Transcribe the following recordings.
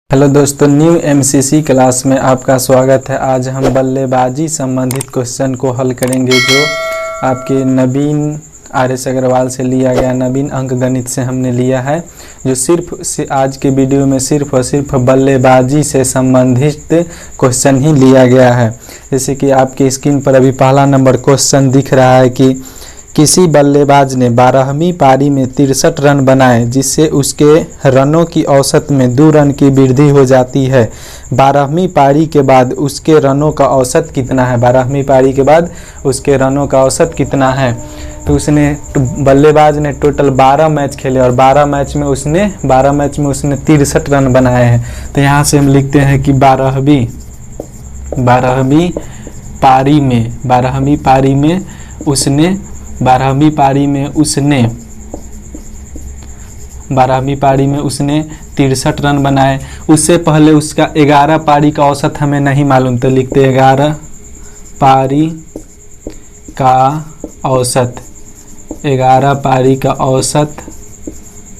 Hello दोस्तों, new MCC class में आपका स्वागत है। आज हम बल्लेबाजी संबंधित क्वेश्चन को हल करेंगे जो आपके नवीन आर.एस. अग्रवाल से लिया गया, नवीन अंक गणित से हमने लिया है, जो सिर्फ आज के वीडियो में सिर्फ और सिर्फ बल्लेबाजी से संबंधित क्वेश्चन ही लिया गया है। जैसे कि आपके स्क्रीन पर अभी पहला नंबर क्वेश्चन दिख रहा है कि किसी बल्लेबाज ने 12वीं पारी में 63 रन बनाए, जिससे उसके रनों की औसत में 2 रन की वृद्धि हो जाती है। 12वीं पारी के बाद उसके रनों का औसत कितना है? 12वीं पारी के बाद उसके रनों का औसत कितना है? तो बल्लेबाज ने टोटल 12 मैच खेले और 12 मैच में उसने 63 रन बनाए हैं। तो यहाँ से हम लिखते हैं कि 12वीं पारी में उसने 63 रन बनाए। उससे पहले उसका 11 पारी का औसत हमें नहीं मालूम, तो लिखते 11 पारी का औसत। 11 पारी का औसत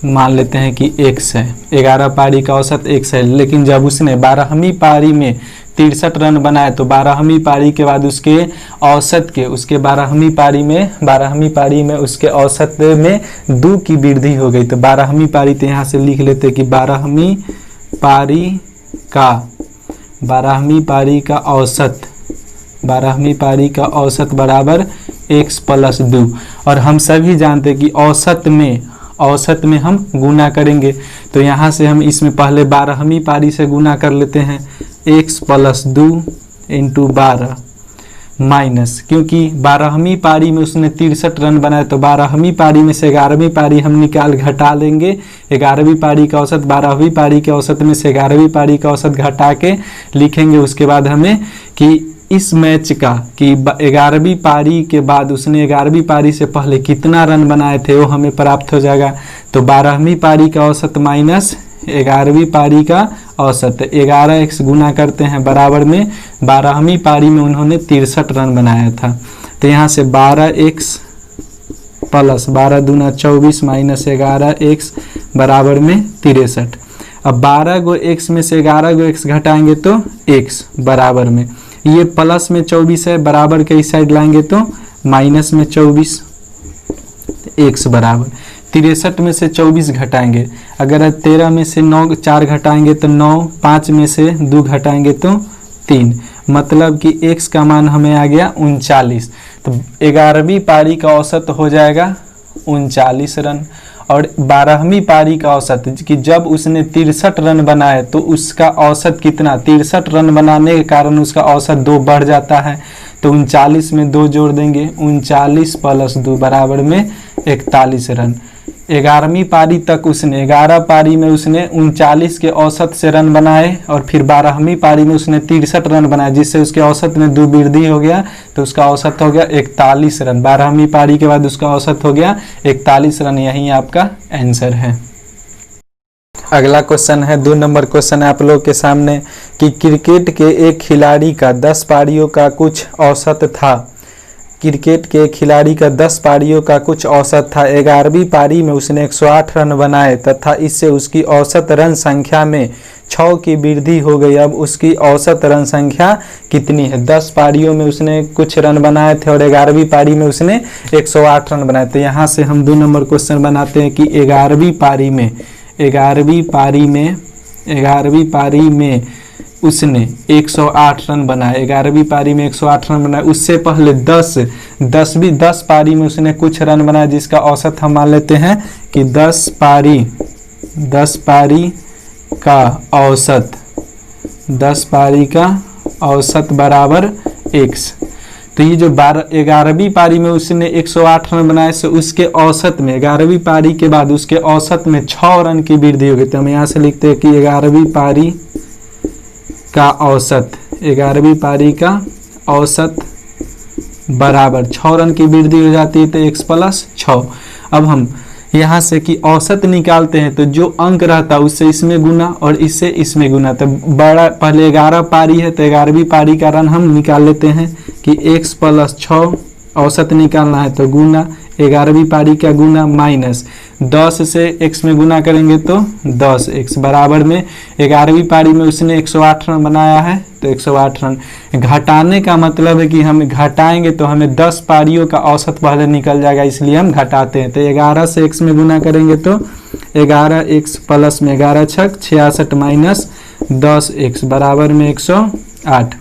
मान लेते हैं कि x है। 11 पारी का औसत x है, लेकिन जब उसने 12वीं पारी में 63 रन बनाए तो 12वीं पारी के बाद उसके औसत के 12वीं पारी में उसके औसत में 2 की वृद्धि हो गई। तो 12वीं पारी, तो यहाँ से लिख लेते कि 12वीं पारी का औसत बराबर x + 2। और हम सभी जानते कि औसत में हम गुना करेंगे, तो यहाँ से हम इसमें पहले 12वीं पारी से गुना कर लेते हैं। x + 2 × 12 माइनस, क्योंकि 12वीं पारी में उसने 63 रन बनाए, तो 12वीं पारी में से 11वीं पारी हम घटा लेंगे। 11वीं पारी का औसत 12वीं पारी के औसत में से 11वीं पारी का औसत घटा के लिखेंगे। उसके बाद हमें कि इस मैच का कि 11वीं पारी के बाद उसने 11वीं पारी से पहले कितना रन बनाए थे वो हमें प्राप्त हो जाएगा। तो 12वीं पारी का औसत माइनस 11वीं पारी का औसत, 11x गुना करते हैं बराबर में 12वीं पारी में उन्होंने 63 रन बनाया था। तो यहाँ से 12x + 12 दूना 24 माइनस 11x बराबर में 63। अब 12 गो x में से 11 गो x घटाएंगे तो x बराबर में, ये प्लस में 24 है, बराबर के इस साइड लाएंगे तो माइनस में 24, x बराबर 63 में से 24 घटाएंगे। अगर 13 में से 4 घटाएंगे तो 9, 5 में से 2 घटाएंगे तो 3, मतलब कि x का मान हमें आ गया 39। तो 11वीं पारी का औसत हो जाएगा 39 रन। और 12वीं पारी का औसत कि जब उसने 63 रन बनाए तो उसका औसत कितना? 63 रन बनाने के कारण उसका औसत 2 बढ़ जाता है, तो 39 में 2 जोड़ देंगे, 39 + 2 बराबर में 41 रन। 11वीं पारी तक उसने 11 पारी में उसने 39 के औसत से रन बनाए और फिर 12वीं पारी में उसने 63 रन बनाए, जिससे उसके औसत में 2 वृद्धि हो गया, तो उसका औसत हो गया 41 रन। 12वीं पारी के बाद उसका औसत हो गया 41 रन। यही आपका आंसर है। अगला क्वेश्चन है, 2 नंबर क्वेश्चन है आप लोग के सामने कि क्रिकेट के एक खिलाड़ी का 10 पारियों का कुछ औसत था। क्रिकेट के खिलाड़ी का 10 पारियों का कुछ औसत था। 11वीं पारी में उसने 108 रन बनाए तथा इससे उसकी औसत रन संख्या में 6 की वृद्धि हो गई। अब उसकी औसत रन संख्या कितनी है? 10 पारियों में उसने कुछ रन बनाए थे और 11वीं पारी में उसने 108 रन बनाए। तो यहाँ से हम 2 नंबर क्वेश्चन बनाते हैं कि 11वीं पारी में उसने 108 रन बनाए। 11वीं पारी में 108 रन बनाए। उससे पहले 10 पारी में उसने कुछ रन बनाए, जिसका औसत हम मान लेते हैं कि 10 पारी का औसत बराबर x। तो ये जो 11वीं पारी में उसने 108 रन बनाए, से उसके औसत में 11वीं पारी के बाद उसके औसत में 6 रन की वृद्धि हो गई। तो हम यहाँ से लिखते हैं कि 11वीं पारी का औसत बराबर 6 रन की वृद्धि हो जाती है, तो x + 6। अब हम यहाँ से कि औसत निकालते हैं, तो जो अंक रहता है उससे इसमें गुना और इससे इसमें गुना। तो पहले 11 पारी है तो 11वीं पारी का रन हम निकाल लेते हैं कि x + 6 औसत निकालना है, तो गुना 11वीं पारी का गुना माइनस 10 से x में गुना करेंगे तो 10x बराबर में 11वीं पारी में उसने 108 रन बनाया है तो 108 रन। घटाने का मतलब है कि हम घटाएंगे तो हमें 10 पारियों का औसत पहले निकल जाएगा, इसलिए हम घटाते हैं। तो 11 से x में गुना करेंगे तो 11x प्लस में 11 छक 66 माइनस 10x बराबर में 108।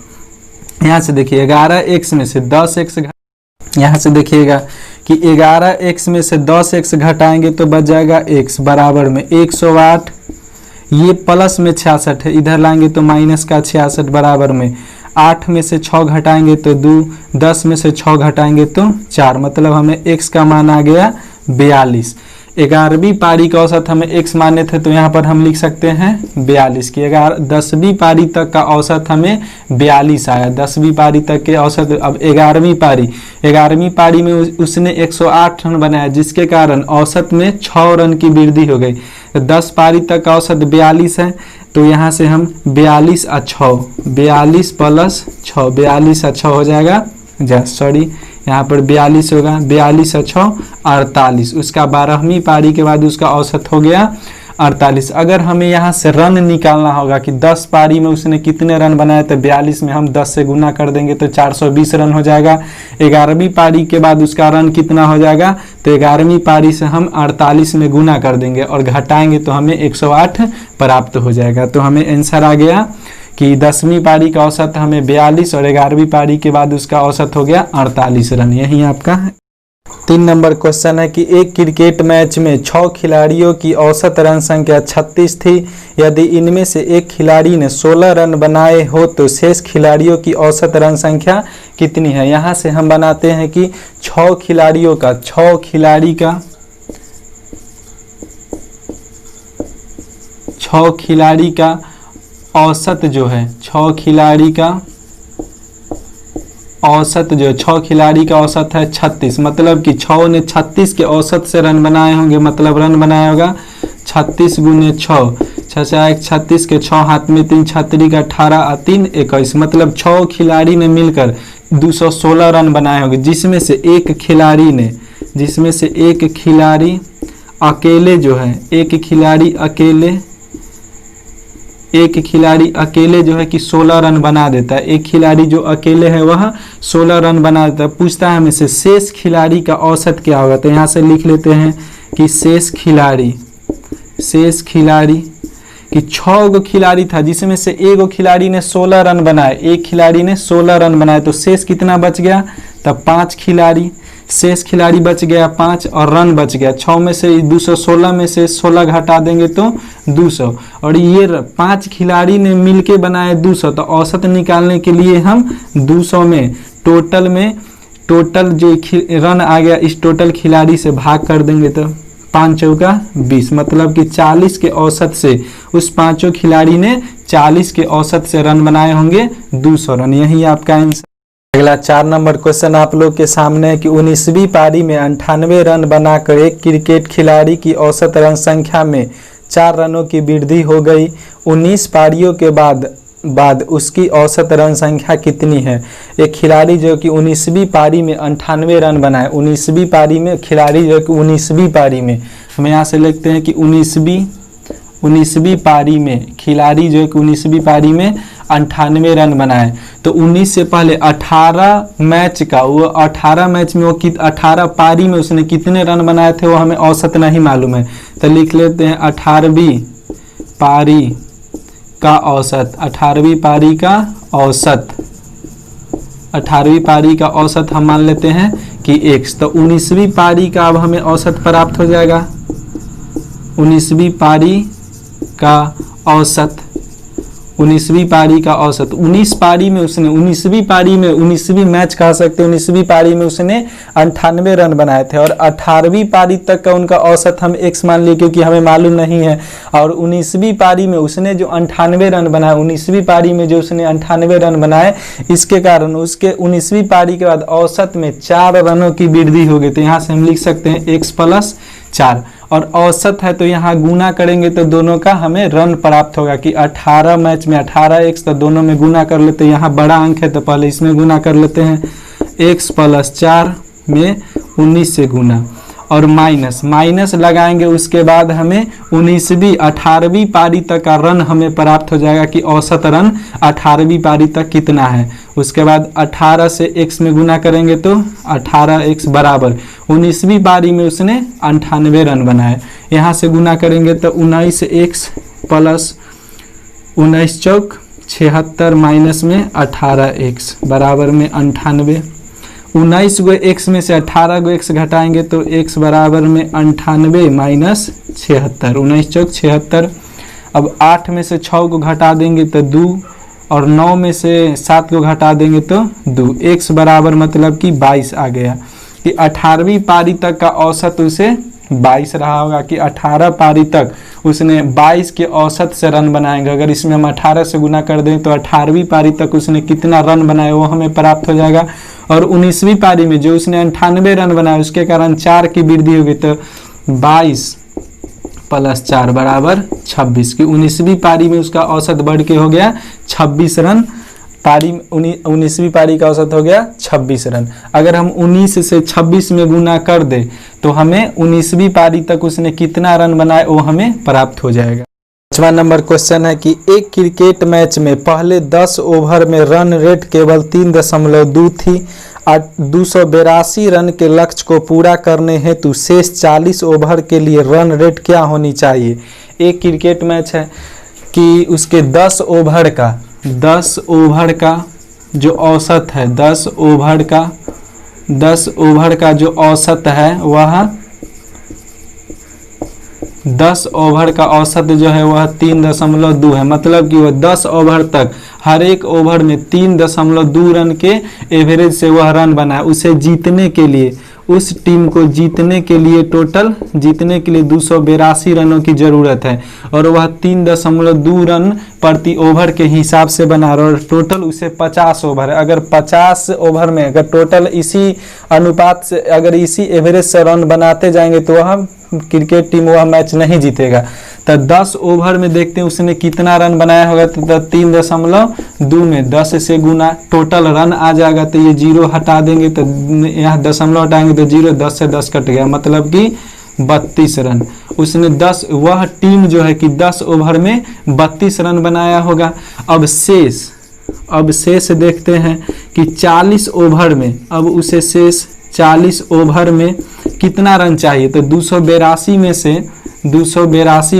यहाँ से देखिए 11x में से 10x, यहाँ से देखिएगा कि 11x में से 10x घटाएंगे तो बच जाएगा x बराबर में 108। ये प्लस में 66 है, इधर लाएंगे तो माइनस का 66 बराबर में 8 में से 6 घटाएंगे तो 2, 10 में से 6 घटाएंगे तो 4, मतलब हमें x का मान आ गया 42। 11वीं पारी का औसत हमें x माने थे तो यहाँ पर हम लिख सकते हैं 42 की 10वीं पारी तक का औसत हमें 42 आया। 10वीं पारी तक के औसत। अब 11वीं पारी में उसने 108 रन बनाया, जिसके कारण औसत में 6 रन की वृद्धि हो गई। 10 पारी तक का औसत 42 है तो यहाँ से हम 42 और 6, 42 प्लस 6, 42 और 6 हो जाएगा, यहाँ पर 42 होगा, 42 और 6 48। उसका 12वीं पारी के बाद उसका औसत हो गया 48। अगर हमें यहाँ से रन निकालना होगा कि 10 पारी में उसने कितने रन बनाए, तो 42 में हम 10 से गुना कर देंगे तो 420 रन हो जाएगा। 11वीं पारी के बाद उसका रन कितना हो जाएगा, तो 11वीं पारी से हम 48 में गुना कर देंगे और घटाएंगे तो हमें 108 प्राप्त हो जाएगा। तो हमें आंसर आ गया कि 10वीं पारी का औसत हमें 42 और 11वीं पारी के बाद उसका औसत हो गया 48 रन। यही आपका 3 नंबर क्वेश्चन है कि एक क्रिकेट मैच में 6 खिलाड़ियों की औसत रन संख्या 36 थी। यदि इनमें से एक खिलाड़ी ने 16 रन बनाए हो तो शेष खिलाड़ियों की औसत रन संख्या कितनी है। यहाँ से हम बनाते हैं कि 6 खिलाड़ी का औसत जो है 6 खिलाड़ी का औसत है 36, मतलब कि 6 ने 36 के औसत से रन बनाए होंगे, मतलब रन बनाया होगा 36 गुने 6, 36 के 6 हाथ में 3 छतरी का 18 और 3 21, मतलब 6 खिलाड़ी ने मिलकर 216 रन बनाए होंगे, जिसमें से एक खिलाड़ी अकेले जो है एक खिलाड़ी अकेले जो है कि 16 रन बना देता है। एक खिलाड़ी जो अकेले है वह 16 रन बना देता है। पूछता है हमें से शेष खिलाड़ी का औसत क्या होगा, तो यहाँ से लिख लेते हैं कि शेष खिलाड़ी कि 6 खिलाड़ी था, जिसमें से एक खिलाड़ी ने 16 रन बनाए, एक खिलाड़ी ने 16 रन बनाए, तो शेष कितना बच गया, तब 5 खिलाड़ी, शेष खिलाड़ी बच गया 5 और रन बच गया 6 में से 216 में से 16 घटा देंगे तो 200, और ये 5 खिलाड़ी ने मिलके बनाए 200। तो औसत निकालने के लिए हम 200 में टोटल जो रन आ गया इस टोटल खिलाड़ी से भाग कर देंगे तो 5 चौका 20, मतलब कि 40 के औसत से उस 5 खिलाड़ी ने 40 के औसत से रन बनाए होंगे 200 रन। यही आपका आंसर। अगला 4 नंबर क्वेश्चन आप लोग के सामने है कि 19वीं पारी में 98 रन बनाकर एक क्रिकेट खिलाड़ी की औसत रन संख्या में 4 रनों की वृद्धि हो गई। 19 पारियों के बाद उसकी औसत रन संख्या कितनी है। एक खिलाड़ी जो कि 19वीं पारी में 98 रन बनाए, 19वीं पारी में खिलाड़ी जो कि 19वीं पारी में, हम यहाँ से लिखते हैं कि 19वीं पारी में खिलाड़ी जो कि 19वीं पारी में 98 रन बनाए, तो 19 से पहले 18 मैच का वो 18 मैच में वो 18 पारी में उसने कितने रन बनाए थे वो हमें औसत नहीं मालूम है, तो लिख लेते हैं 18वीं पारी का औसत। 18वीं पारी का औसत हम मान लेते हैं कि x, तो 19वीं पारी का अब हमें औसत प्राप्त हो जाएगा। 19वीं पारी का औसत 19वीं पारी का औसत 19 पारी में उसने 19वीं मैच कह सकते हैं, 19वीं पारी में उसने 98 रन बनाए थे और 18वीं पारी तक का उनका औसत हम x मान लिए क्योंकि हमें मालूम नहीं है। और 19वीं पारी में उसने जो 98 रन बनाए, 19वीं पारी में जो उसने 98 रन बनाए, इसके कारण उसके 19वीं पारी के बाद औसत में 4 रनों की वृद्धि हो गई। तो यहाँ से हम लिख सकते हैं x + 4, और औसत है तो यहाँ गुना करेंगे तो दोनों का हमें रन प्राप्त होगा कि 18 मैच में 18x, तो दोनों में गुना कर लेते हैं। यहाँ बड़ा अंक है तो पहले इसमें गुना कर लेते हैं। x + 4 में 19 से गुना, और माइनस माइनस लगाएंगे, उसके बाद हमें 19वीं 18वीं पारी तक का रन हमें प्राप्त हो जाएगा कि औसत रन 18वीं पारी तक कितना है। उसके बाद 18 से x में गुना करेंगे तो 18x बराबर 19वीं पारी में उसने 98 रन बनाए। यहाँ से गुना करेंगे तो 19x प्लस 19 चौक 76 माइनस में 18x बराबर में 98। 19 गो x में से 18 गो x घटाएंगे तो x बराबर में 98 माइनस 76, 19 चौक 76। अब 8 में से 6 को घटा देंगे तो 2 और 9 में से 7 को घटा देंगे तो 2, x बराबर मतलब कि 22 आ गया कि 18वीं पारी तक का औसत उसे 22 रहा होगा कि 18 पारी तक उसने 22 के औसत से रन बनाएंगे। अगर इसमें हम 18 से गुना कर दें तो 18वीं पारी तक उसने कितना रन बनाए वो हमें प्राप्त हो जाएगा। और 19वीं पारी में जो उसने 98 रन बनाए उसके कारण 4 की वृद्धि होगी तो 22 प्लस 4 बराबर 26 की 19वीं पारी में उसका औसत बढ़ के हो गया 26 रन। पारी 19वीं पारी का औसत हो गया 26 रन। अगर हम 19 से 26 में गुना कर दे तो हमें 19वीं पारी तक उसने कितना रन बनाए वो हमें प्राप्त हो जाएगा। 5वां नंबर क्वेश्चन है कि एक क्रिकेट मैच में पहले 10 ओवर में रन रेट केवल 3.2 थी। 282 रन के लक्ष्य को पूरा करने हेतु शेष 40 ओवर के लिए रन रेट क्या होनी चाहिए। एक क्रिकेट मैच है कि उसके 10 ओवर का जो औसत है 10 ओवर का जो औसत है वह 10 ओवर का औसत जो है वह 3.2 है। मतलब कि वह 10 ओवर तक हर एक ओवर में 3.2 रन के एवरेज से वह रन बनाए। उसे जीतने के लिए उस टीम को जीतने के लिए टोटल जीतने के लिए 282 रनों की ज़रूरत है और वह 3.2 रन प्रति ओवर के हिसाब से बना रहा और टोटल उसे 50 ओवर है। अगर 50 ओवर में अगर टोटल इसी अनुपात से अगर इसी एवरेज से रन बनाते जाएंगे तो वह क्रिकेट टीम वह मैच नहीं जीतेगा। तो 10 ओवर में देखते हैं उसने कितना रन बनाया होगा तो 3.2 में 10 से गुना टोटल रन आ जाएगा तो ये 0 हटा देंगे तो यहाँ दशमलव हटाएंगे तो 0, 10 से 10 कट गया मतलब कि 32 रन उसने 10 वह टीम जो है कि 10 ओवर में 32 रन बनाया होगा। अब शेष देखते हैं कि 40 ओवर में अब उसे शेष 40 ओवर में कितना रन चाहिए तो 282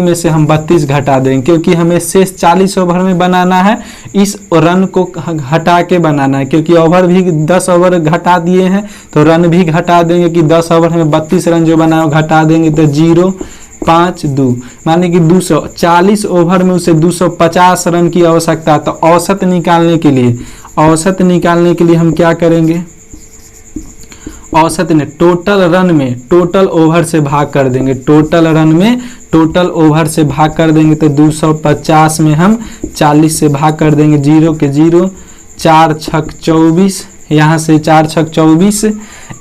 में से हम 32 घटा देंगे क्योंकि हमें शेष 40 ओवर में बनाना है। इस रन को हटा के बनाना है क्योंकि ओवर भी 10 ओवर घटा दिए हैं तो रन भी घटा देंगे कि 10 ओवर में 32 रन जो बना है घटा देंगे तो 0, 5, 2 माने कि 240 ओवर में उसे 250 रन की आवश्यकता है। तो औसत निकालने के लिए हम क्या करेंगे औसत ने टोटल रन में टोटल ओवर से भाग कर देंगे। टोटल रन में टोटल ओवर से भाग कर देंगे तो 250 में हम 40 से भाग कर देंगे 0 के 0, 4 छक 24 यहाँ से 4 छक 24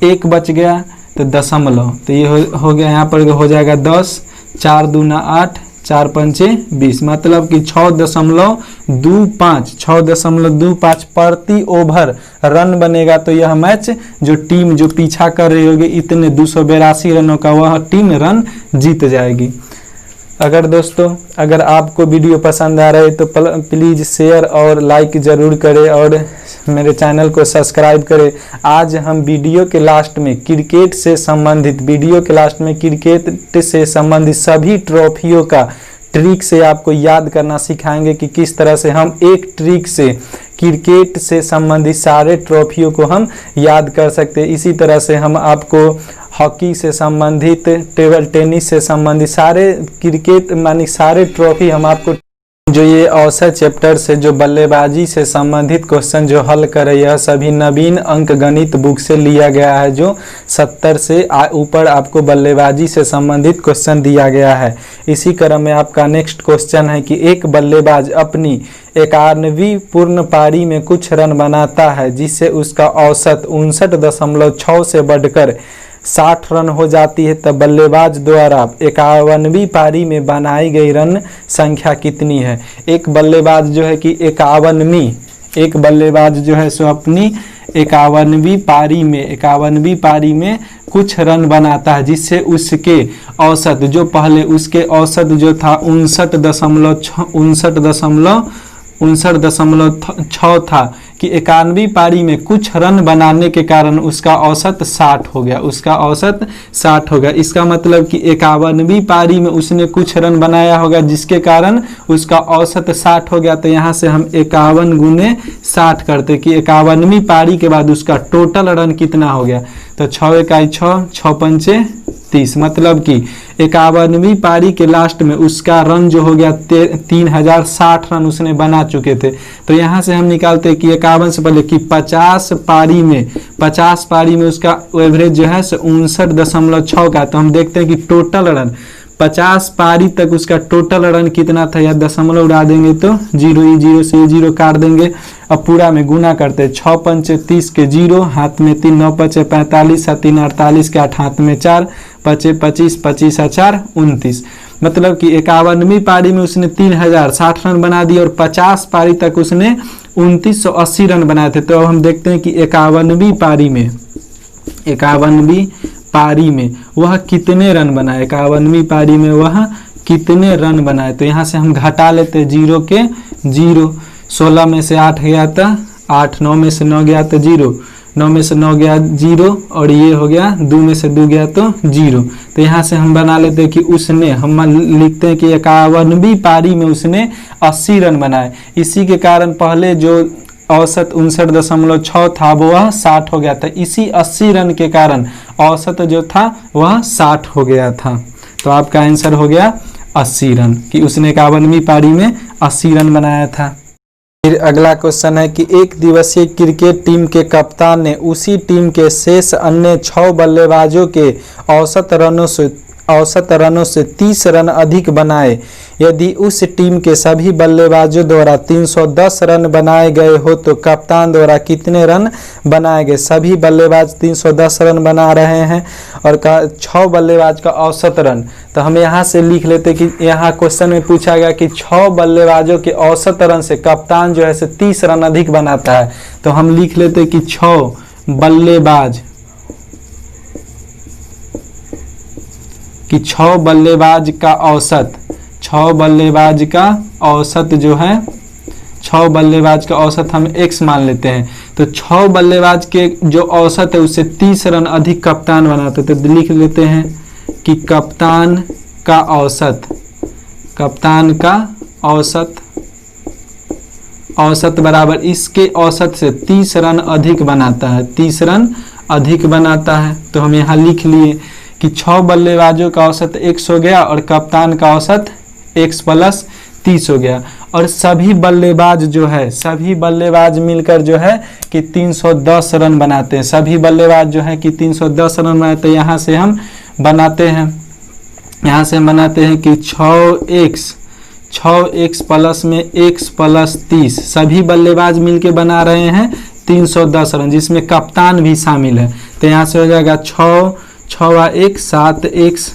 एक बच गया तो दशमलव तो ये हो गया यहाँ पर हो जाएगा 10, 4 दूना 8, 4 पंचे 20 मतलब कि 6.25 प्रति ओवर रन बनेगा। तो यह मैच जो टीम जो पीछा कर रही होगी इतने 282 रनों का वह टीम रन जीत जाएगी। अगर आपको वीडियो पसंद आ रहा है तो प्लीज़ शेयर और लाइक ज़रूर करें और मेरे चैनल को सब्सक्राइब करें। आज हम वीडियो के लास्ट में क्रिकेट से संबंधित सभी ट्रॉफियों का ट्रिक से आपको याद करना सिखाएंगे कि किस तरह से हम एक ट्रिक से क्रिकेट से संबंधित सारे ट्रॉफियों को हम याद कर सकते हैं। इसी तरह से हम आपको हॉकी से संबंधित टेबल टेनिस से संबंधित सारे क्रिकेट मानी सारे ट्रॉफी हम आपको जो ये औसत चैप्टर से जो बल्लेबाजी से संबंधित क्वेश्चन जो हल करे यह सभी नवीन अंक गणित बुक से लिया गया है जो 70 से ऊपर आपको बल्लेबाजी से संबंधित क्वेश्चन दिया गया है। इसी क्रम में आपका नेक्स्ट क्वेश्चन है कि एक बल्लेबाज अपनी 91वीं पूर्ण पारी में कुछ रन बनाता है जिससे उसका औसत 59.6 से बढ़कर 60 रन हो जाती है। तब बल्लेबाज द्वारा 51वीं पारी में बनाई गई रन संख्या कितनी है। एक बल्लेबाज जो है कि 51वीं एक बल्लेबाज जो है सो अपनी 51वीं पारी में कुछ रन बनाता है, जिससे उसके औसत जो पहले उसके औसत जो था 59.6 था कि 91वीं पारी में कुछ रन बनाने के कारण उसका औसत 60 हो गया, इसका मतलब कि 51वीं पारी में उसने कुछ रन बनाया होगा जिसके कारण उसका औसत 60 हो गया। तो यहाँ से हम 51 गुने 60 करते कि 51वीं पारी के बाद उसका टोटल रन कितना हो गया। तो 6 इकाई 6, 6 पंचे 30, मतलब कि 51वीं पारी के लास्ट में उसका रन जो हो गया 3060 रन उसने बना चुके थे। तो यहाँ से हम निकालते हैं कि 51 से पहले कि 50 पारी में उसका एवरेज जो है 59.6 का। तो हम देखते हैं कि टोटल रन 50 पारी तक उसका टोटल रन कितना था, या दशमलव उड़ा देंगे तो 0 से 0 काट देंगे। अब पूरा में गुना करते 6 पंचे 30 के 0, हाथ में 3, 9 पचे 45, 3 48 के 8, हाथ में 4 पचे 25, 25 4 29, मतलब कि 51वीं पारी में उसने 3060 रन बना दिए और 50 पारी तक उसने 2980 रन बनाए थे। तो अब हम देखते हैं कि 51वीं पारी में वह कितने रन बनाए, 51वीं पारी में वह कितने रन बनाए। तो यहाँ से हम घटा लेते 0 के 0, 16 में से 8 गया था 8, 9 में से 9 गया तो 0, 9 में से 9 गया 0, और ये हो गया 2 में से 2 गया तो 0। तो यहाँ से हम बना लेते हैं कि उसने, हम लिखते हैं कि 51वीं पारी में उसने 80 रन बनाए। इसी के कारण पहले जो औसत 59.6 था वह 60 हो गया था, इसी 80 रन के कारण औसत जो था वह 60 हो गया था। तो आपका आंसर हो गया 80 रन, कि उसने 51वीं पारी में 80 रन बनाया था। फिर अगला क्वेश्चन है कि एक दिवसीय क्रिकेट टीम के कप्तान ने उसी टीम के शेष अन्य 6 बल्लेबाजों के औसत रनों से 30 रन अधिक बनाए। यदि उस टीम के सभी बल्लेबाजों द्वारा 310 रन बनाए गए हो तो कप्तान द्वारा कितने रन बनाए गए। सभी बल्लेबाज 310 रन बना रहे हैं और 6 बल्लेबाज का औसत रन। तो हम यहाँ से लिख लेते कि यहाँ क्वेश्चन में पूछा गया कि 6 बल्लेबाजों के औसत रन से कप्तान जो है 30 रन अधिक बनाता है। तो हम लिख लेते कि 6 बल्लेबाज का औसत, 6 बल्लेबाज का औसत जो है, 6 बल्लेबाज का औसत हम x मान लेते हैं। तो 6 बल्लेबाज के जो औसत है उससे 30 रन अधिक कप्तान बनाते। तो लिख लेते हैं कि कप्तान का औसत बराबर इसके औसत से 30 रन अधिक बनाता है, 30 रन अधिक बनाता है। तो हम यहाँ लिख लिए कि 6 बल्लेबाजों का औसत x हो गया और कप्तान का औसत x + 30 हो गया, और सभी बल्लेबाज मिलकर जो है कि 310 रन बनाते हैं। सभी बल्लेबाज जो है कि 310 रन बनाते हैं। यहाँ से हम बनाते हैं कि 6x प्लस में x + 30, सभी बल्लेबाज मिलके बना रहे हैं 310 रन, जिसमें कप्तान भी शामिल है। तो यहाँ से हो जाएगा 6 1 7x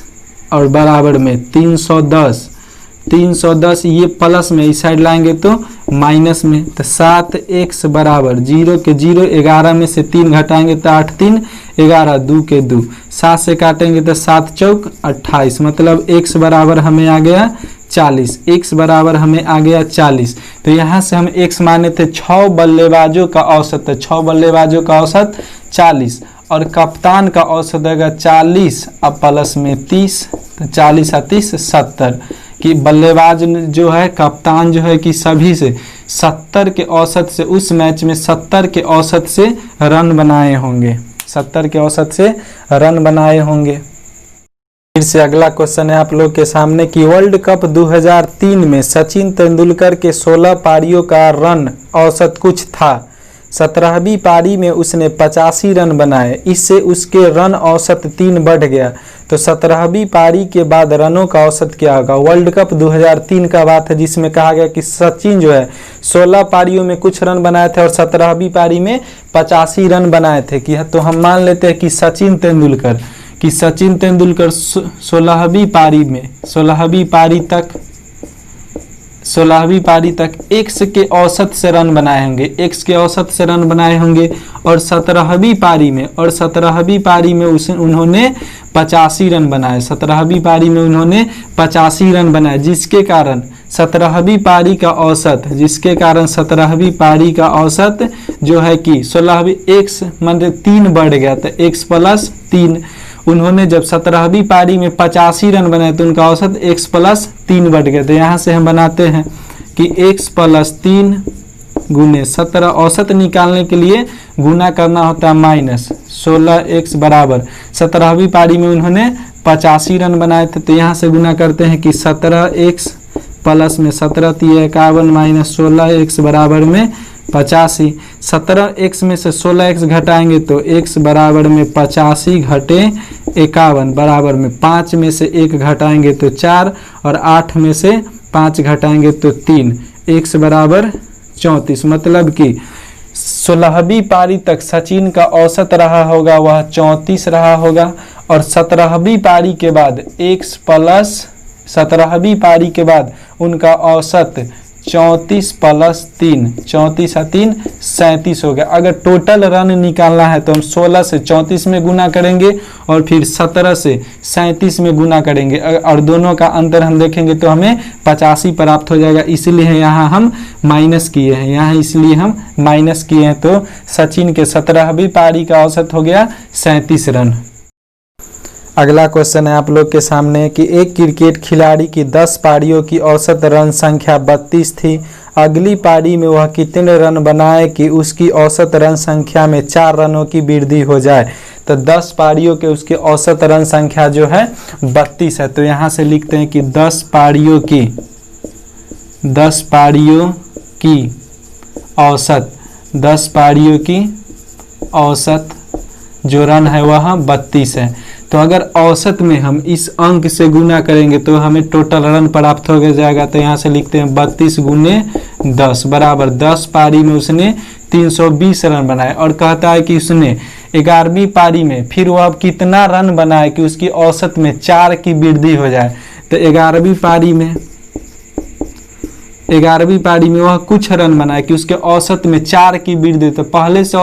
और बराबर में 310, ये प्लस में इस साइड लाएंगे तो माइनस में। तो 7x बराबर 0 के 0, 11 में से 3 घटाएंगे तो 8 3 11, 2 के 2, 7 से काटेंगे तो 7 चौक 28, मतलब x बराबर हमें आ गया 40, x बराबर हमें आ गया 40। तो यहाँ से हम x माने थे 6 बल्लेबाजों का औसत है, 6 बल्लेबाजों का औसत 40 और कप्तान का औसत है 40 अब प्लस में 30, तो 40 और 30 70, कि बल्लेबाज जो है कप्तान जो है कि सभी से 70 के औसत से, उस मैच में 70 के औसत से रन बनाए होंगे, 70 के औसत से रन बनाए होंगे। फिर से अगला क्वेश्चन है आप लोग के सामने कि वर्ल्ड कप 2003 में सचिन तेंदुलकर के 16 पारियों का रन औसत कुछ था। 17वीं पारी में उसने 85 रन बनाए, इससे उसके रन औसत 3 बढ़ गया। तो 17वीं पारी के बाद रनों का औसत क्या होगा। वर्ल्ड कप 2003 का बात है जिसमें कहा गया कि सचिन जो है 16 पारियों में कुछ रन बनाए थे और 17वीं पारी में 85 रन बनाए थे। कि तो हम मान लेते हैं कि सचिन तेंदुलकर 16वीं 16वीं पारी तक x के औसत से रन बनाए होंगे, x के औसत से रन बनाए होंगे। और 17वीं पारी में उन्होंने 85 रन बनाए। 17वीं पारी में उन्होंने 85 रन बनाए, जिसके कारण 17वीं पारी का औसत जो है कि 16वीं x मतलब 3 बढ़ गया, तो x + 3। उन्होंने जब 17वीं पारी में 85 रन बनाए तो उनका औसत x + 3 बढ़ गया। तो यहाँ से हम बनाते हैं कि x + 3 गुने 17, औसत निकालने के लिए गुना करना होता है माइनस 16x बराबर 17वीं पारी में उन्होंने 85 रन बनाए थे। तो यहाँ से गुना करते हैं कि 17x प्लस में 17 × 51 माइनस 16x बराबर में 85। 17x में से 16x घटाएंगे तो x बराबर में 85 घटे 51 बराबर में 5 में से 1 घटाएंगे तो 4 और 8 में से 5 घटाएंगे तो 3, x बराबर 34। मतलब कि 16वीं पारी तक सचिन का औसत रहा होगा वह 34 रहा होगा। और 17वीं पारी के बाद x + 17वीं पारी के बाद उनका औसत 34 + 3, 34 और 3 37 हो गया। अगर टोटल रन निकालना है तो हम 16 से 34 में गुना करेंगे और फिर 17 से 37 में गुना करेंगे, और दोनों का अंतर हम देखेंगे तो हमें 85 प्राप्त हो जाएगा। इसलिए यहाँ हम माइनस किए हैं, तो सचिन के 17वीं पारी का औसत हो गया 37 रन। अगला क्वेश्चन है आप लोग के सामने कि एक क्रिकेट खिलाड़ी की 10 पारियों की औसत रन संख्या 32 थी। अगली पारी में वह कितने रन बनाए कि उसकी औसत रन संख्या में 4 रनों की वृद्धि हो जाए। तो 10 पारियों के उसके औसत रन संख्या जो है 32 है। तो यहाँ से लिखते हैं कि 10 पारियों की औसत जो रन है वह 32 है। तो अगर औसत में हम इस अंक से गुना करेंगे तो हमें टोटल रन प्राप्त हो जाएगा। तो यहाँ से लिखते हैं 32 × 10 बराबर 10 पारी में उसने 320 रन बनाए। और कहता है कि उसने 11वीं पारी में फिर वह अब कितना रन बनाए कि उसकी औसत में 4 की वृद्धि हो जाए। तो 11वीं पारी में वह कुछ रन बनाए कि उसके औसत में 4 की वृद्धि। तो पहले से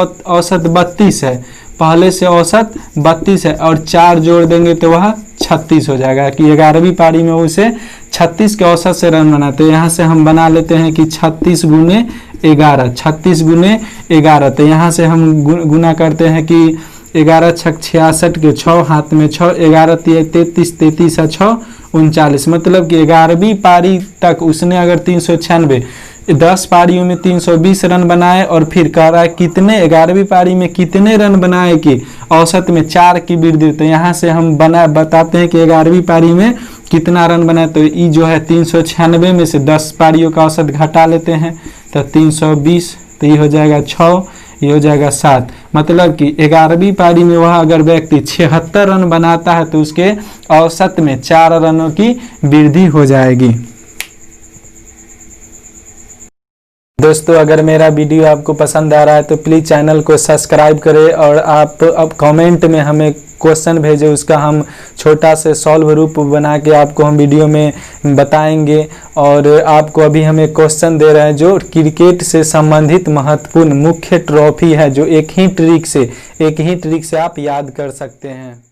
औसत 32 है और 4 जोड़ देंगे तो वह 36 हो जाएगा कि 11वीं पारी में उसे 36 के औसत से रन बनाते। तो यहाँ से हम बना लेते हैं कि 36 × 11। तो यहाँ से हम गुना करते हैं कि 11 × 6 = 66 के 6 हाथ में 6, 11 × 33, 33 और 6 39। मतलब कि 11वीं पारी तक उसने अगर 396 10 पारियों में 320 रन बनाए और फिर कह रहा है कितने 11वीं पारी में कितने रन बनाए कि औसत में 4 की वृद्धि। तो यहाँ से हम बताते हैं कि 11वीं पारी में कितना रन बनाए। तो ये जो है 396 में से 10 पारियों का औसत घटा लेते हैं तो 320, तो ये हो जाएगा 6, ये हो जाएगा 7। मतलब कि 11वीं पारी में वह अगर व्यक्ति 76 रन बनाता है तो उसके औसत में 4 रनों की वृद्धि हो जाएगी। दोस्तों अगर मेरा वीडियो आपको पसंद आ रहा है तो प्लीज़ चैनल को सब्सक्राइब करें और आप अब कमेंट में हमें क्वेश्चन भेजें, उसका हम छोटा से सॉल्व रूप बना के आपको हम वीडियो में बताएंगे। और आपको अभी हमें क्वेश्चन दे रहे हैं जो क्रिकेट से संबंधित महत्वपूर्ण मुख्य ट्रॉफी है जो एक ही ट्रिक से आप याद कर सकते हैं।